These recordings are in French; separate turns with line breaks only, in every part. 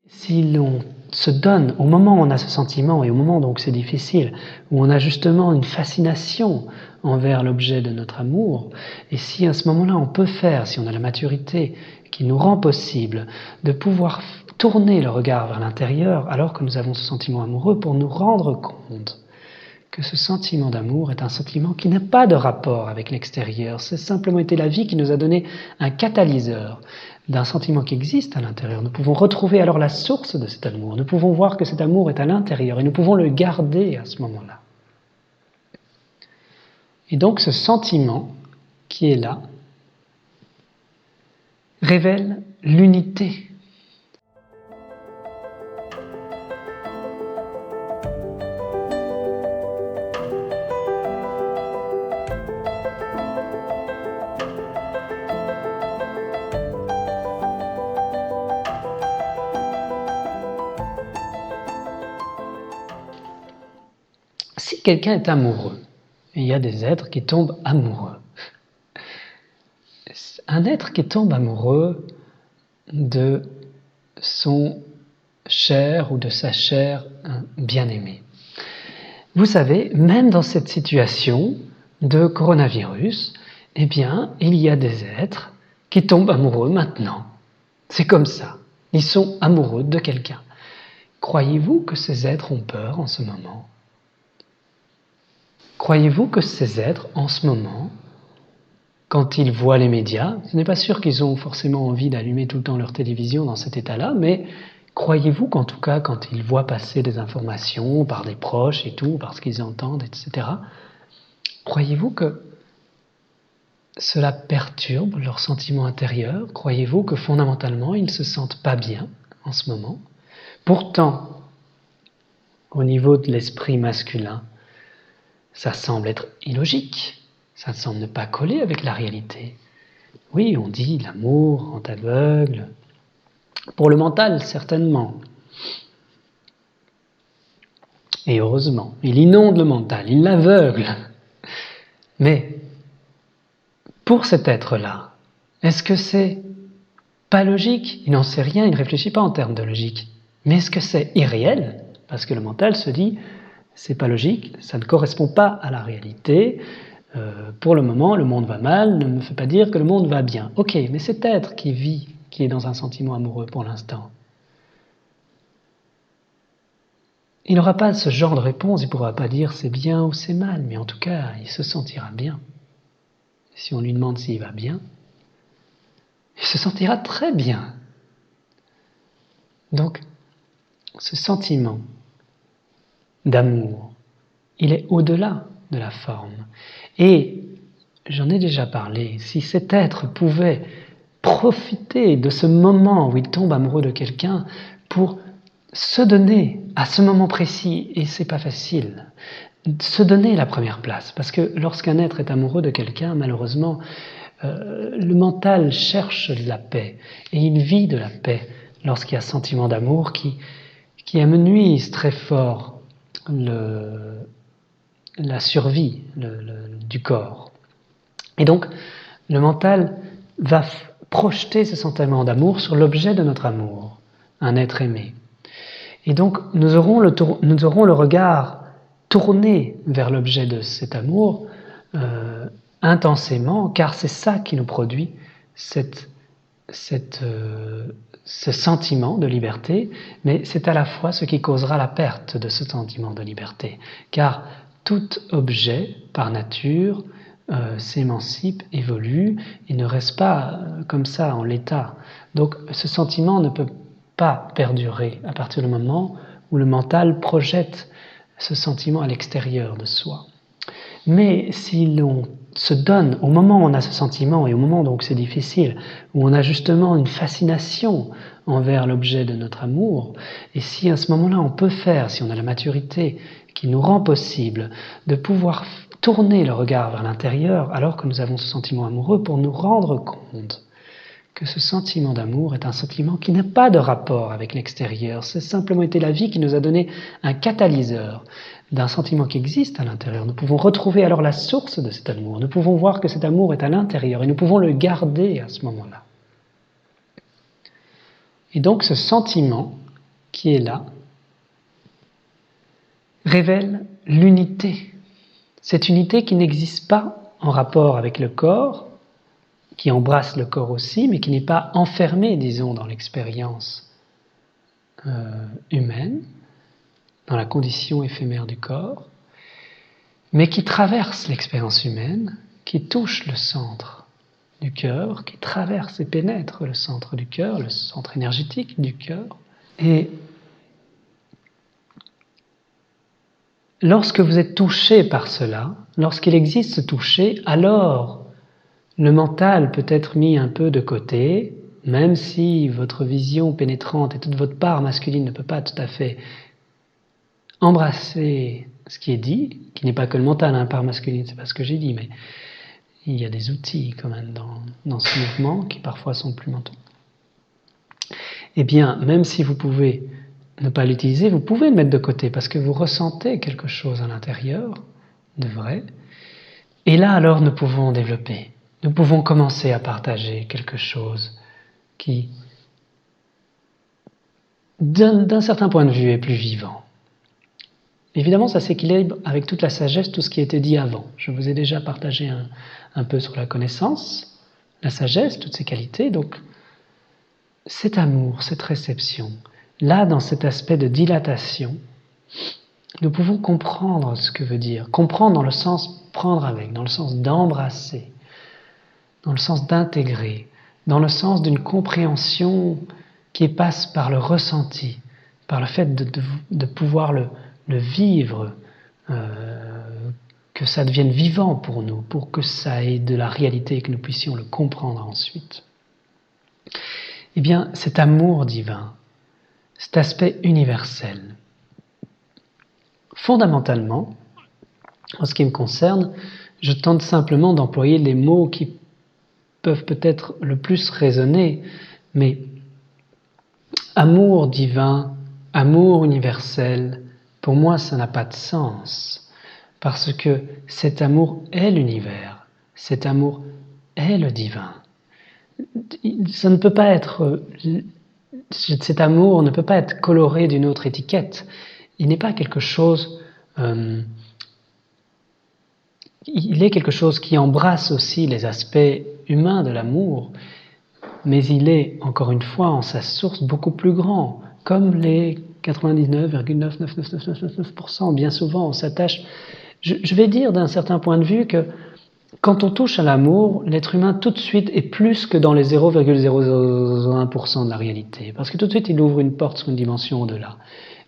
Si l'on se donne, au moment où on a ce sentiment et au moment donc c'est difficile, où on a justement une fascination envers l'objet de notre amour, et si à ce moment-là on peut faire, si on a la maturité qui nous rend possible de pouvoir tourner le regard vers l'intérieur alors que nous avons ce sentiment amoureux pour nous rendre compte que ce sentiment d'amour est un sentiment qui n'a pas de rapport avec l'extérieur, c'est simplement été la vie qui nous a donné un catalyseur d'un sentiment qui existe à l'intérieur. Nous pouvons retrouver alors la source de cet amour, nous pouvons voir que cet amour est à l'intérieur et nous pouvons le garder à ce moment-là. Et donc ce sentiment qui est là révèle l'unité. Si quelqu'un est amoureux, et il y a des êtres qui tombent amoureux, un être qui tombe amoureux de son cher ou de sa chère bien-aimée. Vous savez, même dans cette situation de coronavirus, eh bien, il y a des êtres qui tombent amoureux maintenant. C'est comme ça. Ils sont amoureux de quelqu'un. Croyez-vous que ces êtres ont peur en ce moment ? Croyez-vous que ces êtres, en ce moment, quand ils voient les médias, ce n'est pas sûr qu'ils ont forcément envie d'allumer tout le temps leur télévision dans cet état-là, mais croyez-vous qu'en tout cas, quand ils voient passer des informations par des proches et tout, parce qu'ils entendent, etc., croyez-vous que cela perturbe leur sentiment intérieur ? Croyez-vous que fondamentalement, ils ne se sentent pas bien en ce moment ? Pourtant, au niveau de l'esprit masculin, ça semble être illogique, ça semble ne pas coller avec la réalité. Oui, on dit l'amour rend aveugle, pour le mental certainement. Et heureusement, il inonde le mental, il l'aveugle. Mais pour cet être-là, est-ce que c'est pas logique ? Il n'en sait rien, il ne réfléchit pas en termes de logique. Mais est-ce que c'est irréel ? Parce que le mental se dit, c'est pas logique, ça ne correspond pas à la réalité. Pour le moment, le monde va mal, ne me fait pas dire que le monde va bien. Ok, mais cet être qui vit, qui est dans un sentiment amoureux pour l'instant, il n'aura pas ce genre de réponse, il ne pourra pas dire c'est bien ou c'est mal, mais en tout cas, il se sentira bien. Si on lui demande s'il va bien, il se sentira très bien. Donc, ce sentiment d'amour, il est au-delà de la forme. Et, j'en ai déjà parlé, si cet être pouvait profiter de ce moment où il tombe amoureux de quelqu'un pour se donner à ce moment précis, et c'est pas facile, se donner la première place, parce que lorsqu'un être est amoureux de quelqu'un, malheureusement, le mental cherche de la paix, et il vit de la paix lorsqu'il y a sentiment d'amour qui amenuise très fort la survie du corps. Et donc, le mental va projeter ce sentiment d'amour sur l'objet de notre amour, un être aimé. Et donc, nous aurons le regard tourné vers l'objet de cet amour intensément, car c'est ça qui nous produit ce sentiment de liberté, mais c'est à la fois ce qui causera la perte de ce sentiment de liberté. Car tout objet, par nature, s'émancipe, évolue, et ne reste pas comme ça en l'état. Donc ce sentiment ne peut pas perdurer à partir du moment où le mental projette ce sentiment à l'extérieur de soi. Mais si l'on se donne, au moment où on a ce sentiment et au moment donc c'est difficile, où on a justement une fascination envers l'objet de notre amour, et si à ce moment-là on peut faire, si on a la maturité qui nous rend possible de pouvoir tourner le regard vers l'intérieur alors que nous avons ce sentiment amoureux pour nous rendre compte que ce sentiment d'amour est un sentiment qui n'a pas de rapport avec l'extérieur, c'est simplement été la vie qui nous a donné un catalyseur d'un sentiment qui existe à l'intérieur. Nous pouvons retrouver alors la source de cet amour, nous pouvons voir que cet amour est à l'intérieur et nous pouvons le garder à ce moment-là. Et donc ce sentiment qui est là, révèle l'unité. Cette unité qui n'existe pas en rapport avec le corps, qui embrasse le corps aussi, mais qui n'est pas enfermée, disons, dans l'expérience humaine, dans la condition éphémère du corps, mais qui traverse l'expérience humaine, qui touche le centre du cœur, qui traverse et pénètre le centre du cœur, le centre énergétique du cœur. Et lorsque vous êtes touché par cela, lorsqu'il existe ce toucher, alors le mental peut être mis un peu de côté, même si votre vision pénétrante et toute votre part masculine ne peut pas tout à fait embrasser ce qui est dit, qui n'est pas que le mental, hein, part masculine, c'est pas ce que j'ai dit, mais il y a des outils quand même dans ce mouvement qui parfois sont plus mentaux. Eh bien, même si vous pouvez ne pas l'utiliser, vous pouvez le mettre de côté parce que vous ressentez quelque chose à l'intérieur de vrai. Et là, alors, nous pouvons développer. Nous pouvons commencer à partager quelque chose qui, d'un certain point de vue, est plus vivant. Évidemment, ça s'équilibre avec toute la sagesse, tout ce qui a été dit avant. Je vous ai déjà partagé un peu sur la connaissance, la sagesse, toutes ses qualités. Donc, cet amour, cette réception, là, dans cet aspect de dilatation, nous pouvons comprendre ce que veut dire. Comprendre dans le sens prendre avec, dans le sens d'embrasser, dans le sens d'intégrer, dans le sens d'une compréhension qui passe par le ressenti, par le fait de pouvoir le vivre, que ça devienne vivant pour nous, pour que ça ait de la réalité et que nous puissions le comprendre ensuite. Eh bien, cet amour divin, cet aspect universel, fondamentalement, en ce qui me concerne, je tente simplement d'employer les mots qui peuvent peut-être le plus résonner, mais amour divin, amour universel, pour moi ça n'a pas de sens, parce que cet amour est l'univers, cet amour est le divin. Ça ne peut pas être, cet amour ne peut pas être coloré d'une autre étiquette. Il n'est pas quelque chose, il est quelque chose qui embrasse aussi les aspects humains de l'amour, mais il est, encore une fois, en sa source beaucoup plus grand, comme les 99,99999%. Bien souvent, on s'attache. Je vais dire d'un certain point de vue que quand on touche à l'amour, l'être humain tout de suite est plus que dans les 0,001% de la réalité, parce que tout de suite il ouvre une porte sur une dimension au-delà.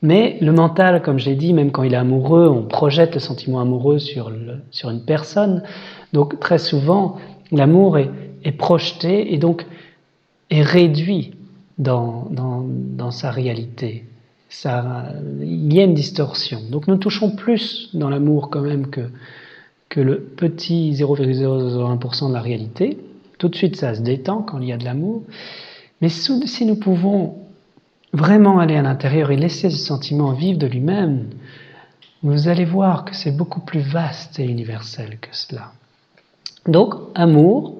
Mais le mental, comme je l'ai dit, même quand il est amoureux, on projette le sentiment amoureux sur une personne. Donc très souvent, l'amour est projeté et donc est réduit dans sa réalité. Il y a une distorsion. Donc nous touchons plus dans l'amour quand même que le petit 0,001% de la réalité. Tout de suite, ça se détend quand il y a de l'amour. Mais si nous pouvons vraiment aller à l'intérieur et laisser ce sentiment vivre de lui-même, vous allez voir que c'est beaucoup plus vaste et universel que cela. Donc, amour,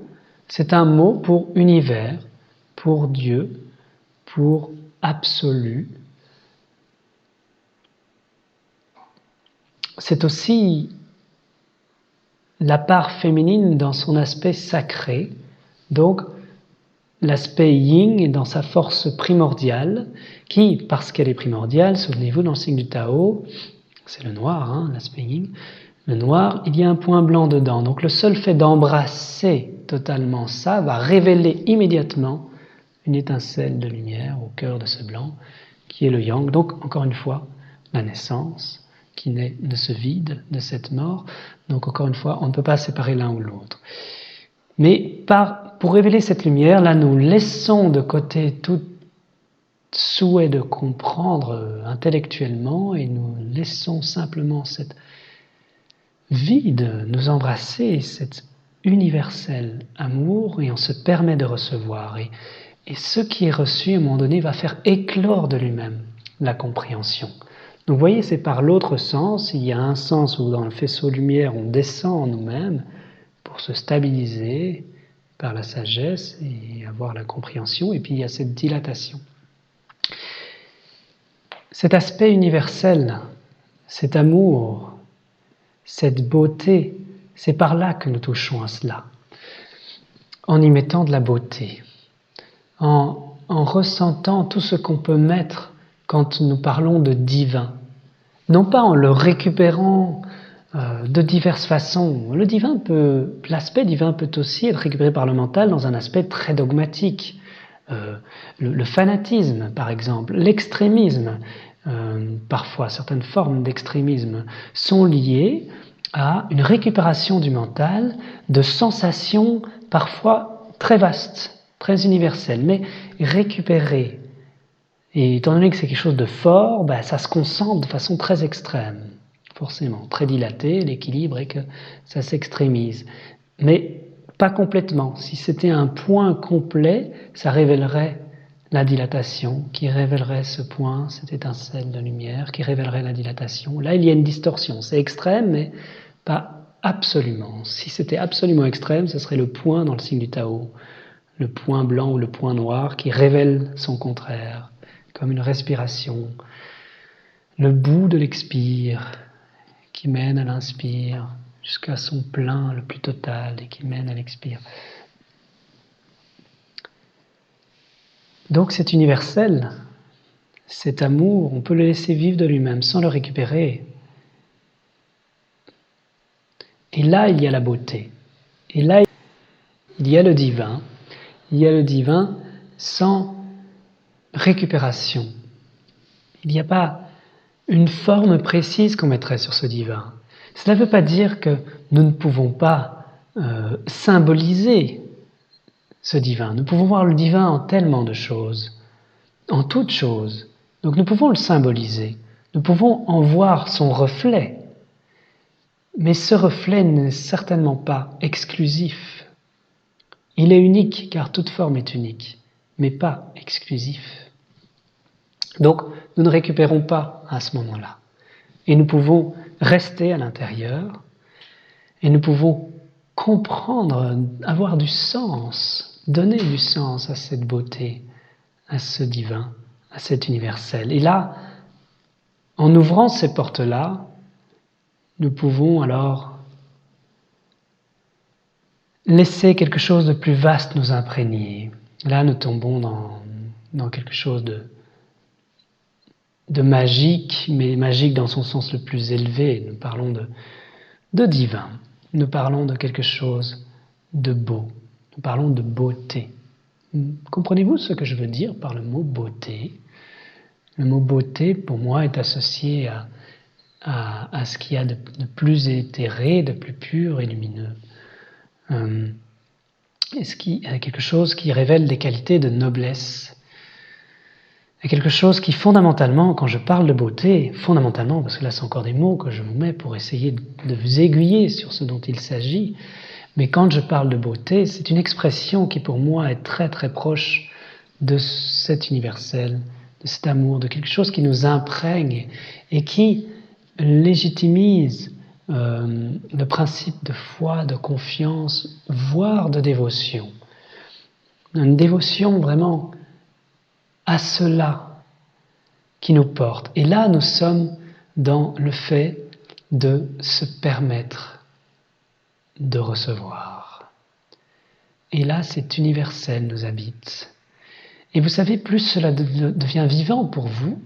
c'est un mot pour univers, pour Dieu, pour absolu. C'est aussi la part féminine dans son aspect sacré, donc l'aspect yin est dans sa force primordiale, qui, parce qu'elle est primordiale, souvenez-vous, dans le signe du Tao, c'est le noir, hein, l'aspect yin, le noir, il y a un point blanc dedans. Donc le seul fait d'embrasser totalement ça va révéler immédiatement une étincelle de lumière au cœur de ce blanc, qui est le yang. Donc, encore une fois, la naissance, qui naît de ce vide, de cette mort. Donc, encore une fois, on ne peut pas séparer l'un ou l'autre. Mais pour révéler cette lumière, là, nous laissons de côté tout souhait de comprendre intellectuellement et nous laissons simplement cette vide nous embrasser, cet universel amour, et on se permet de recevoir. Et ce qui est reçu, à un moment donné, va faire éclore de lui-même la compréhension. Donc vous voyez, c'est par l'autre sens. Il y a un sens où dans le faisceau lumière, on descend en nous-mêmes pour se stabiliser par la sagesse et avoir la compréhension. Et puis il y a cette dilatation. cet aspect universel, cet amour, cette beauté, c'est par là que nous touchons à cela, en y mettant de la beauté, en ressentant tout ce qu'on peut mettre quand nous parlons de divin, non pas en le récupérant de diverses façons. L'aspect divin peut aussi être récupéré par le mental dans un aspect très dogmatique. Le fanatisme, par exemple, l'extrémisme, parfois certaines formes d'extrémisme sont liées à une récupération du mental de sensations parfois très vastes, très universelles, mais récupérées. Et étant donné que c'est quelque chose de fort, ça se concentre de façon très extrême, forcément, très dilaté, l'équilibre est que ça s'extrémise. Mais pas complètement. Si c'était un point complet, ça révélerait la dilatation, qui révélerait ce point, cette étincelle de lumière, qui révélerait la dilatation. Là, il y a une distorsion. C'est extrême, mais pas absolument. Si c'était absolument extrême, ce serait le point dans le signe du Tao, le point blanc ou le point noir qui révèle son contraire, comme une respiration. Le bout de l'expire qui mène à l'inspire, jusqu'à son plein le plus total et qui mène à l'expire. Donc c'est universel, cet amour, on peut le laisser vivre de lui-même sans le récupérer. Et là, il y a la beauté. Et là, il y a le divin. Il y a le divin sans récupération. Il n'y a pas une forme précise qu'on mettrait sur ce divin. Cela ne veut pas dire que nous ne pouvons pas symboliser ce divin. Nous pouvons voir le divin en tellement de choses, en toutes choses. Donc nous pouvons le symboliser. Nous pouvons en voir son reflet. Mais ce reflet n'est certainement pas exclusif. Il est unique, car toute forme est unique, mais pas exclusif. Donc, nous ne récupérons pas à ce moment-là. Et nous pouvons rester à l'intérieur, et nous pouvons comprendre, avoir du sens, donner du sens à cette beauté, à ce divin, à cet universel. Et là, en ouvrant ces portes-là, nous pouvons alors laisser quelque chose de plus vaste nous imprégner. Là, nous tombons dans quelque chose de magique, mais magique dans son sens le plus élevé. Nous parlons de divin. Nous parlons de quelque chose de beau. Nous parlons de beauté. Comprenez-vous ce que je veux dire par le mot beauté ? Le mot beauté, pour moi, est associé à ce qu'il y a de plus éthéré, de plus pur et lumineux. Quelque chose qui révèle des qualités de noblesse. Et quelque chose qui, fondamentalement, quand je parle de beauté, fondamentalement, parce que là c'est encore des mots que je vous mets pour essayer de vous aiguiller sur ce dont il s'agit, mais quand je parle de beauté, c'est une expression qui pour moi est très très proche de cet universel, de cet amour, de quelque chose qui nous imprègne et qui légitimise le principe de foi, de confiance, voire de dévotion. Une dévotion vraiment à cela qui nous porte. Et là, nous sommes dans le fait de se permettre de recevoir. Et là, c'est universel, nous habite. Et vous savez, plus cela devient vivant pour vous,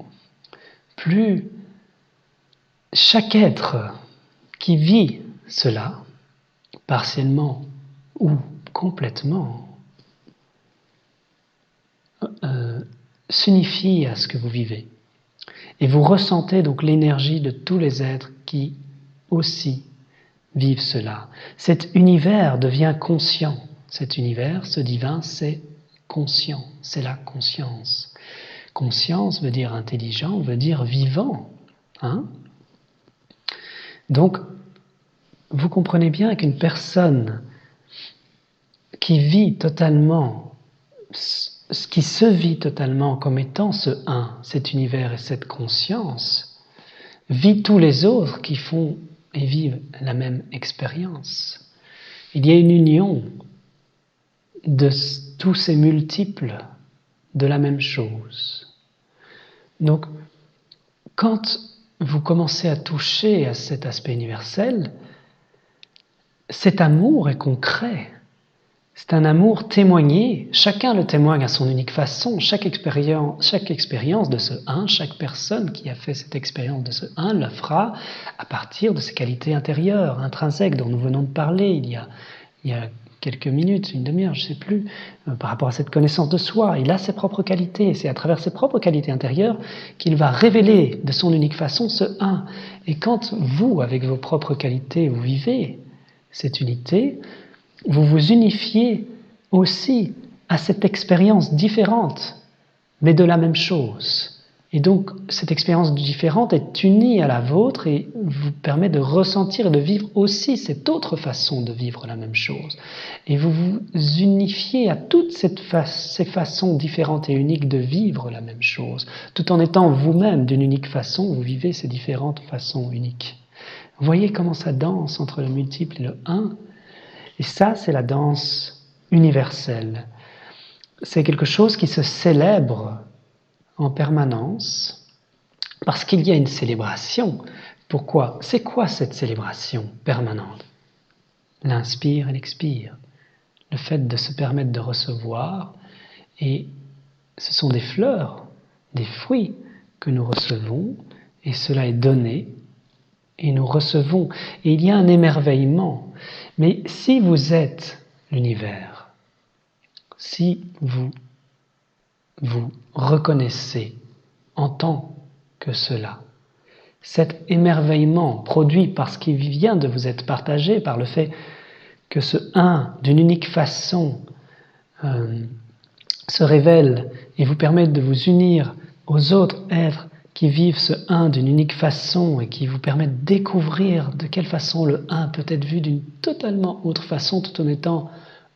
plus chaque être qui vit cela, partiellement ou complètement, s'unifie à ce que vous vivez. Et vous ressentez donc l'énergie de tous les êtres qui aussi vivent cela. Cet univers devient conscient. Cet univers, ce divin, c'est conscient, c'est la conscience. Conscience veut dire intelligent, veut dire vivant. Donc, vous comprenez bien qu'une personne qui vit totalement, qui se vit totalement comme étant ce un, cet univers et cette conscience, vit tous les autres qui font et vivent la même expérience. Il y a une union de tous ces multiples de la même chose. Donc, quand vous commencez à toucher à cet aspect universel, cet amour est concret. C'est un amour témoigné, chacun le témoigne à son unique façon, chaque expérience de ce un, chaque personne qui a fait cette expérience de ce un le fera à partir de ses qualités intérieures, intrinsèques, dont nous venons de parler il y a quelques minutes, une demi-heure, je ne sais plus, par rapport à cette connaissance de soi. Il a ses propres qualités, et c'est à travers ses propres qualités intérieures qu'il va révéler de son unique façon ce un. Et quand vous, avec vos propres qualités, vous vivez cette unité, vous vous unifiez aussi à cette expérience différente, mais de la même chose. Et donc, cette expérience différente est unie à la vôtre et vous permet de ressentir et de vivre aussi cette autre façon de vivre la même chose. Et vous vous unifiez à toutes ces façons différentes et uniques de vivre la même chose. Tout en étant vous-même d'une unique façon, vous vivez ces différentes façons uniques. Vous voyez comment ça danse entre le multiple et le un ? Et ça, c'est la danse universelle. C'est quelque chose qui se célèbre en permanence parce qu'il y a une célébration. Pourquoi ? C'est quoi cette célébration permanente ? L'inspire et l'expire. Le fait de se permettre de recevoir, et ce sont des fleurs, des fruits que nous recevons, et cela est donné, et nous recevons. Et il y a un émerveillement. Mais si vous êtes l'univers, si vous vous reconnaissez en tant que cela, cet émerveillement produit par ce qui vient de vous être partagé, par le fait que ce un, d'une unique façon, se révèle et vous permet de vous unir aux autres êtres qui vivent ce un d'une unique façon et qui vous permet de découvrir de quelle façon le un peut être vu d'une totalement autre façon tout en étant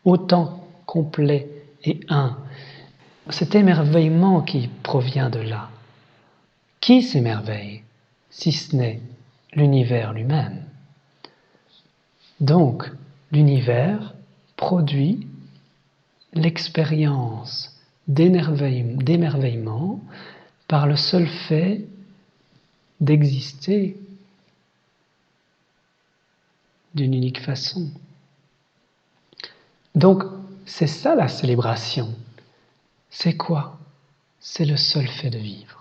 autant complet et un. Cet émerveillement qui provient de là, qui s'émerveille si ce n'est l'univers lui-même? Donc, l'univers produit l'expérience d'émerveillement par le seul fait d'exister d'une unique façon. Donc, c'est ça la célébration. C'est quoi ? C'est le seul fait de vivre.